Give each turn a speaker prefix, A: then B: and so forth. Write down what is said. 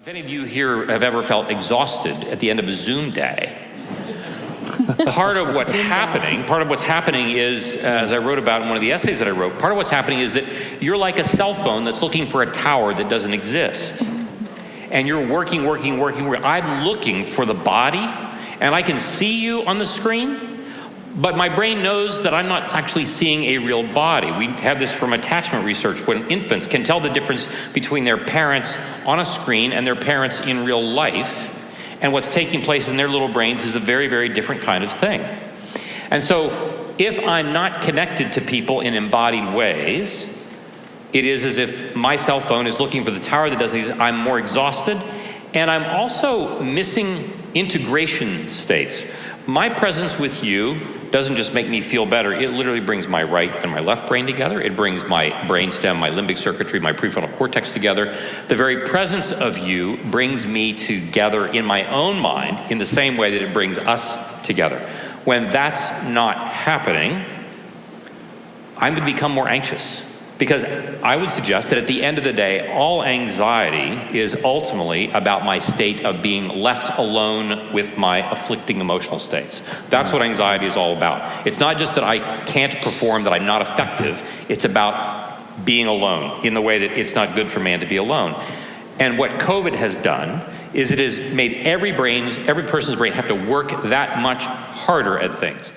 A: If any of you here have ever felt exhausted at the end of a Zoom day, part of what's happening is, as I wrote about in one of the essays that I wrote, part of what's happening is that you're like a cell phone that's looking for a tower that doesn't exist. And you're working. I'm looking for the body, and I can see you on the screen, but my brain knows that I'm not actually seeing a real body. We have this from attachment research, when infants can tell the difference between their parents on a screen and their parents in real life. And what's taking place in their little brains is a very, very different kind of thing. And so if I'm not connected to people in embodied ways, it is as if my cell phone is looking for the tower that doesn't exist. I'm more exhausted, and I'm also missing integration states. My presence with you doesn't just make me feel better. It literally brings my right and my left brain together. It brings my brainstem, my limbic circuitry, my prefrontal cortex together. The very presence of you brings me together in my own mind in the same way that it brings us together. When that's not happening, I'm going to become more anxious. Because I would suggest that at the end of the day, all anxiety is ultimately about my state of being left alone with my afflicting emotional states. That's what anxiety is all about. It's not just that I can't perform, that I'm not effective. It's about being alone in the way that it's not good for man to be alone. And what COVID has done is it has made every person's brain have to work that much harder at things.